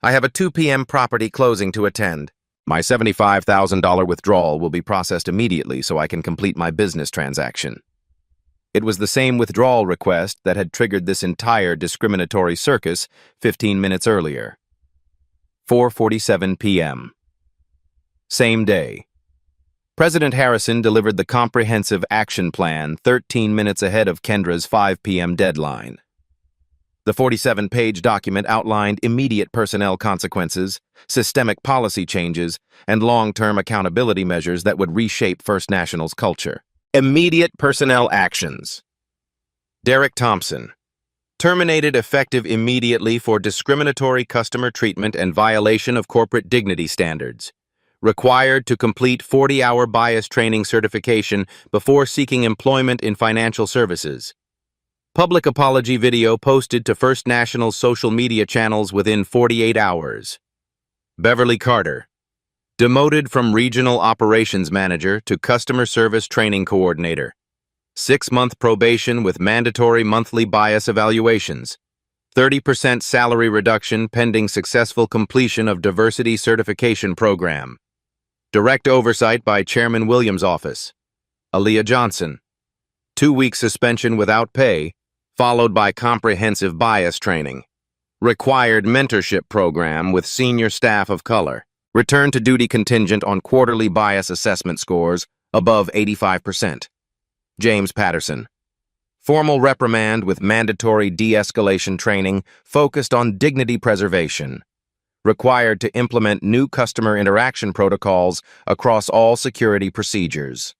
"I have a 2 p.m. property closing to attend. My $75,000 withdrawal will be processed immediately so I can complete my business transaction." It was the same withdrawal request that had triggered this entire discriminatory circus 15 minutes earlier. 4:47 p.m. Same day. President Harrison delivered the comprehensive action plan 13 minutes ahead of Kendra's 5 p.m. deadline. The 47-page document outlined immediate personnel consequences, systemic policy changes, and long-term accountability measures that would reshape First National's culture. Immediate personnel actions. Derek Thompson, terminated effective immediately for discriminatory customer treatment and violation of corporate dignity standards. required to complete 40-hour bias training certification before seeking employment in financial services. Public apology video posted to First National's social media channels within 48 hours. Beverly Carter, demoted from Regional Operations Manager to Customer Service Training Coordinator. 6-month probation with mandatory monthly bias evaluations. 30% salary reduction pending successful completion of diversity certification program. Direct oversight by Chairman Williams' office. Aaliyah Johnson. 2-week suspension without pay, followed by comprehensive bias training. Required mentorship program with senior staff of color. Return to duty contingent on quarterly bias assessment scores above 85%. James Patterson. Formal reprimand with mandatory de-escalation training focused on dignity preservation. Required to implement new customer interaction protocols across all security procedures.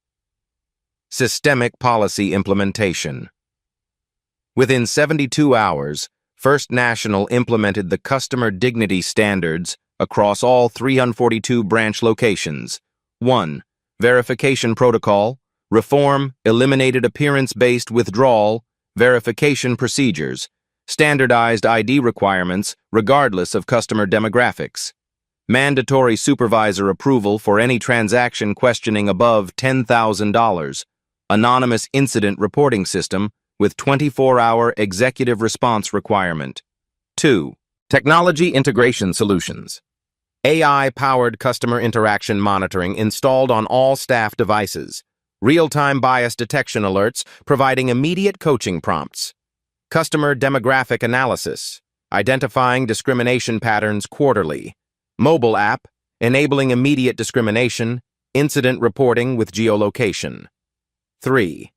Systemic policy implementation. Within 72 hours, First National implemented the customer dignity standards across all 342 branch locations. 1. Verification protocol. Reform, eliminated appearance-based withdrawal, verification procedures, standardized ID requirements regardless of customer demographics, mandatory supervisor approval for any transaction questioning above $10,000, anonymous incident reporting system with 24-hour executive response requirement. 2. Technology integration solutions. AI-powered customer interaction monitoring installed on all staff devices. Real-time bias detection alerts providing immediate coaching prompts. Customer demographic analysis, identifying discrimination patterns quarterly. Mobile app, enabling immediate discrimination, incident reporting with geolocation. 3.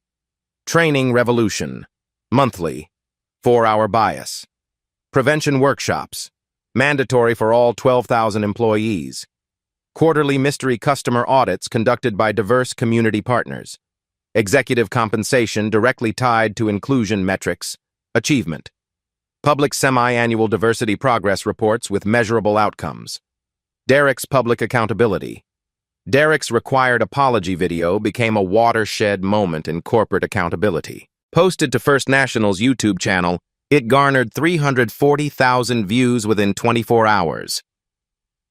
Training revolution, monthly, 4-hour bias. Prevention workshops, mandatory for all 12,000 employees. Quarterly mystery customer audits conducted by diverse community partners. Executive compensation directly tied to inclusion metrics. Achievement. Public semi-annual diversity progress reports with measurable outcomes. Derek's public accountability. Derek's required apology video became a watershed moment in corporate accountability. Posted to First National's YouTube channel, it garnered 340,000 views within 24 hours.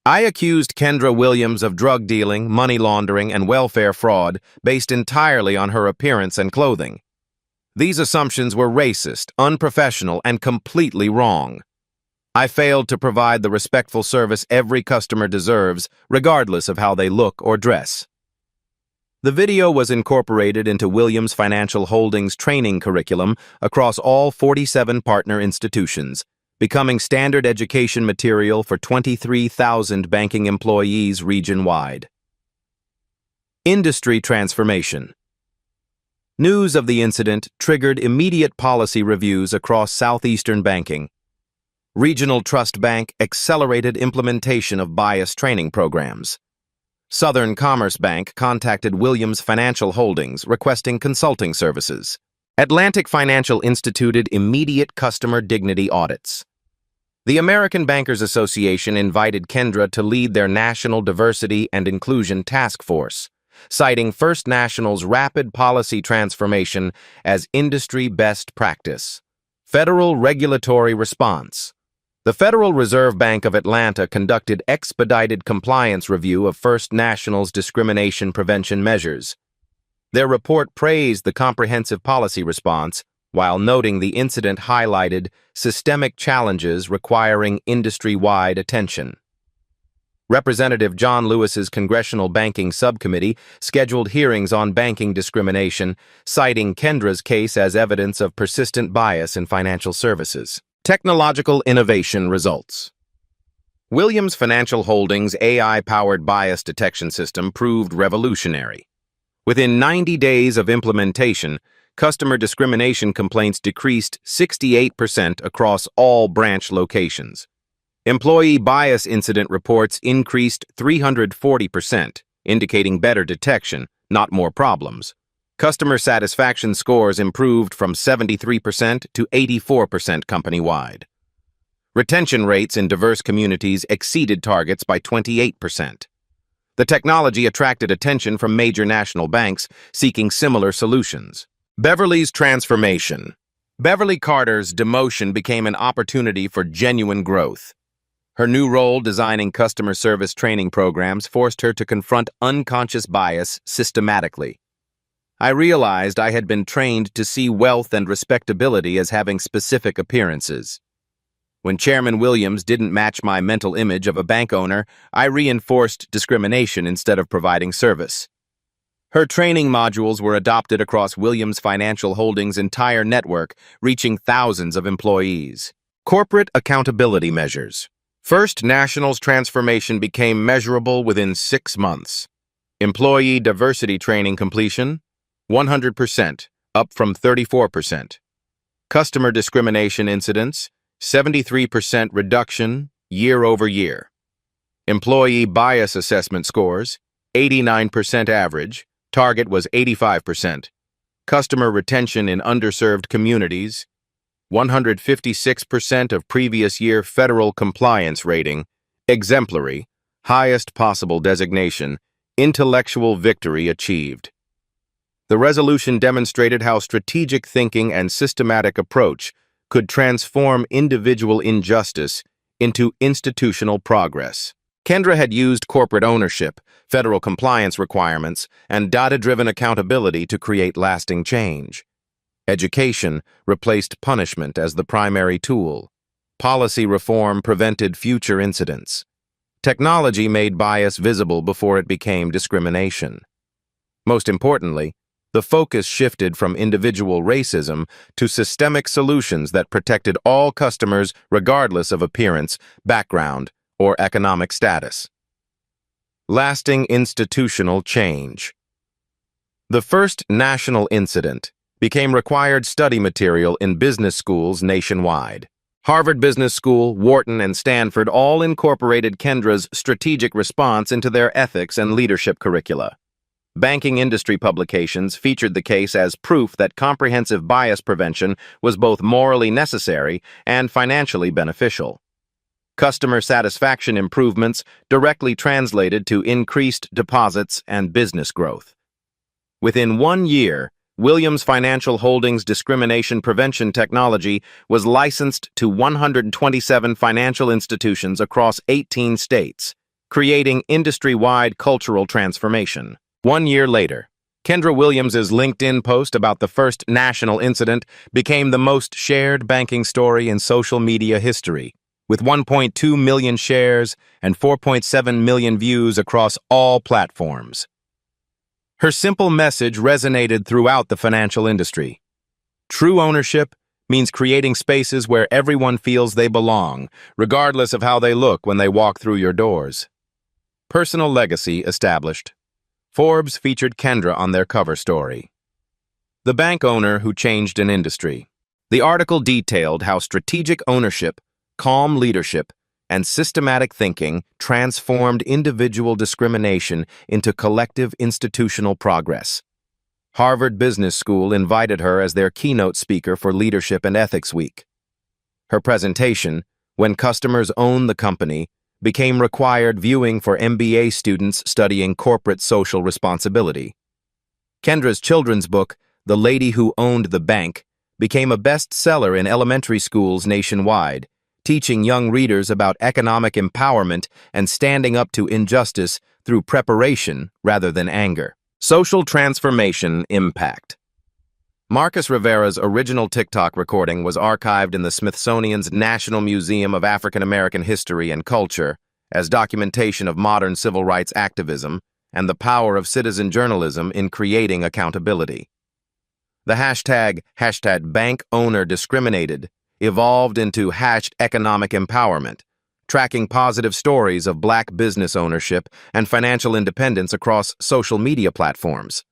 I accused Kendra Williams of drug dealing, money laundering, and welfare fraud based entirely on her appearance and clothing. These assumptions were racist, unprofessional, and completely wrong. I failed to provide the respectful service every customer deserves, regardless of how they look or dress. The video was incorporated into Williams Financial Holdings training curriculum across all 47 partner institutions, becoming standard education material for 23,000 banking employees region-wide. Industry transformation. News of the incident triggered immediate policy reviews across southeastern banking. Regional Trust Bank accelerated implementation of bias training programs. Southern Commerce Bank contacted Williams Financial Holdings requesting consulting services. Atlantic Financial instituted immediate customer dignity audits. The American Bankers Association invited Kendra to lead their National Diversity and Inclusion Task Force, citing First National's rapid policy transformation as industry best practice. Federal regulatory response. The Federal Reserve Bank of Atlanta conducted expedited compliance review of First National's discrimination prevention measures. Their report praised the comprehensive policy response, while noting the incident highlighted systemic challenges requiring industry-wide attention. Representative John Lewis's Congressional Banking Subcommittee scheduled hearings on banking discrimination, citing Kendra's case as evidence of persistent bias in financial services. Technological innovation results. Williams Financial Holdings' AI-powered bias detection system proved revolutionary. Within 90 days of implementation, customer discrimination complaints decreased 68% across all branch locations. Employee bias incident reports increased 340%, indicating better detection, not more problems. Customer satisfaction scores improved from 73% to 84% company-wide. Retention rates in diverse communities exceeded targets by 28%. The technology attracted attention from major national banks seeking similar solutions. Beverly's transformation. Beverly Carter's demotion became an opportunity for genuine growth. Her new role designing customer service training programs forced her to confront unconscious bias systematically. I realized I had been trained to see wealth and respectability as having specific appearances. When Chairman Williams didn't match my mental image of a bank owner, I reinforced discrimination instead of providing service. Her training modules were adopted across Williams Financial Holdings' entire network, reaching thousands of employees. Corporate accountability measures. First National's transformation became measurable within 6 months. Employee diversity training completion, 100%, up from 34%. Customer discrimination incidents, 73% reduction year over year. Employee bias assessment scores, 89% average, target was 85%. Customer retention in underserved communities, 156% of previous year federal compliance rating, exemplary, highest possible designation, intellectual victory achieved. The resolution demonstrated how strategic thinking and systematic approach could transform individual injustice into institutional progress. Kendra had used corporate ownership, federal compliance requirements, and data-driven accountability to create lasting change. Education replaced punishment as the primary tool. Policy reform prevented future incidents. Technology made bias visible before it became discrimination. Most importantly, the focus shifted from individual racism to systemic solutions that protected all customers regardless of appearance, background, or economic status. Lasting institutional change. The first national incident became required study material in business schools nationwide. Harvard Business School, Wharton, and Stanford all incorporated Kendra's strategic response into their ethics and leadership curricula. Banking industry publications featured the case as proof that comprehensive bias prevention was both morally necessary and financially beneficial. Customer satisfaction improvements directly translated to increased deposits and business growth. Within 1 year, Williams Financial Holdings' discrimination prevention technology was licensed to 127 financial institutions across 18 states, creating industry-wide cultural transformation. 1 year later, Kendra Williams's LinkedIn post about the first national incident became the most shared banking story in social media history, with 1.2 million shares and 4.7 million views across all platforms. Her simple message resonated throughout the financial industry. True ownership means creating spaces where everyone feels they belong, regardless of how they look when they walk through your doors. Personal legacy established. Forbes featured Kendra on their cover story. The bank owner who changed an industry. The article detailed how strategic ownership, calm leadership, and systematic thinking transformed individual discrimination into collective institutional progress. Harvard Business School invited her as their keynote speaker for Leadership and Ethics Week. Her presentation, "When Customers Own the Company," became required viewing for MBA students studying corporate social responsibility. Kendra's children's book, The Lady Who Owned the Bank, became a bestseller in elementary schools nationwide, teaching young readers about economic empowerment and standing up to injustice through preparation rather than anger. Social transformation impact. Marcus Rivera's original TikTok recording was archived in the Smithsonian's National Museum of African American History and Culture as documentation of modern civil rights activism and the power of citizen journalism in creating accountability. The hashtag #BankOwnerDiscriminated evolved into #economic empowerment, tracking positive stories of Black business ownership and financial independence across social media platforms.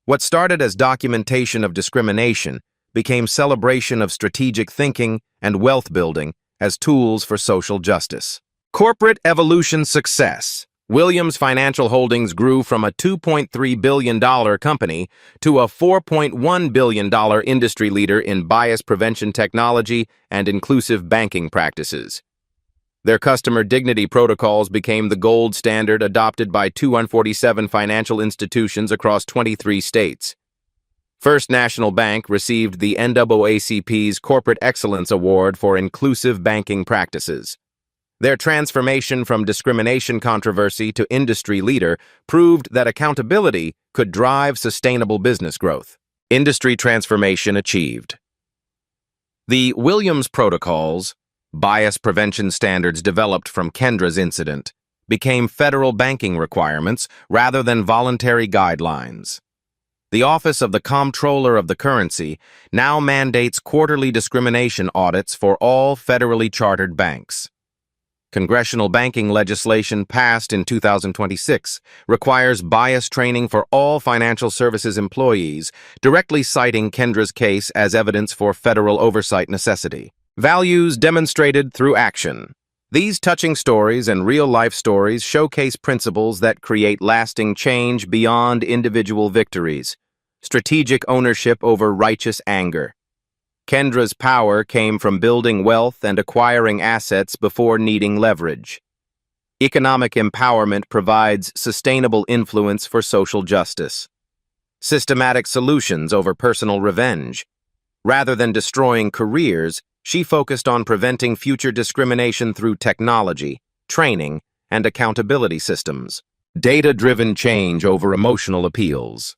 What started as documentation of discrimination became celebration of strategic thinking and wealth building as tools for social justice. Corporate evolution success. Williams Financial Holdings grew from a $2.3 billion company to a $4.1 billion industry leader in bias prevention technology and inclusive banking practices. Their customer dignity protocols became the gold standard adopted by 247 financial institutions across 23 states. First National Bank received the NAACP's Corporate Excellence Award for Inclusive Banking Practices. Their transformation from discrimination controversy to industry leader proved that accountability could drive sustainable business growth. Industry transformation achieved. The Williams Protocols, bias prevention standards developed from Kendra's incident, became federal banking requirements rather than voluntary guidelines. The Office of the Comptroller of the Currency now mandates quarterly discrimination audits for all federally chartered banks. Congressional banking legislation passed in 2026 requires bias training for all financial services employees, directly citing Kendra's case as evidence for federal oversight necessity. Values demonstrated through action. These touching stories and real-life stories showcase principles that create lasting change beyond individual victories. Strategic ownership over righteous anger. Kendra's power came from building wealth and acquiring assets before needing leverage. Economic empowerment provides sustainable influence for social justice. Systematic solutions over personal revenge. Rather than destroying careers, she focused on preventing future discrimination through technology, training, and accountability systems. Data-driven change over emotional appeals.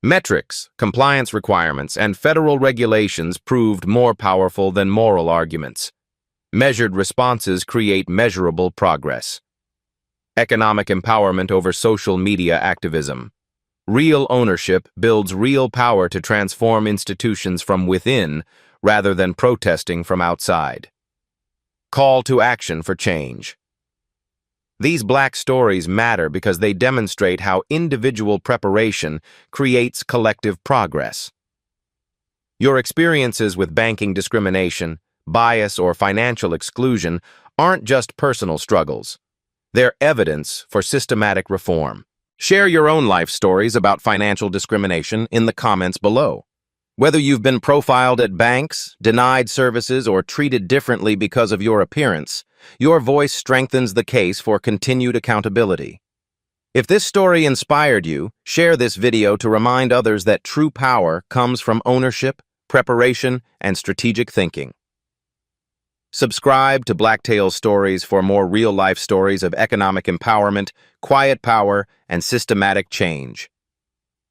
Metrics, compliance requirements, and federal regulations proved more powerful than moral arguments. Measured responses create measurable progress. Economic empowerment over social media activism. Real ownership builds real power to transform institutions from within rather than protesting from outside. Call to action for change. These Black stories matter because they demonstrate how individual preparation creates collective progress. Your experiences with banking discrimination, bias, or financial exclusion aren't just personal struggles. They're evidence for systematic reform. Share your own life stories about financial discrimination in the comments below. Whether you've been profiled at banks, denied services, or treated differently because of your appearance, your voice strengthens the case for continued accountability. If this story inspired you, share this video to remind others that true power comes from ownership, preparation, and strategic thinking. Subscribe to Black Tales Stories for more real-life stories of economic empowerment, quiet power, and systematic change.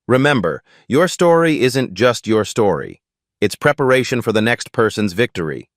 Remember, your story isn't just your story. It's preparation for the next person's victory.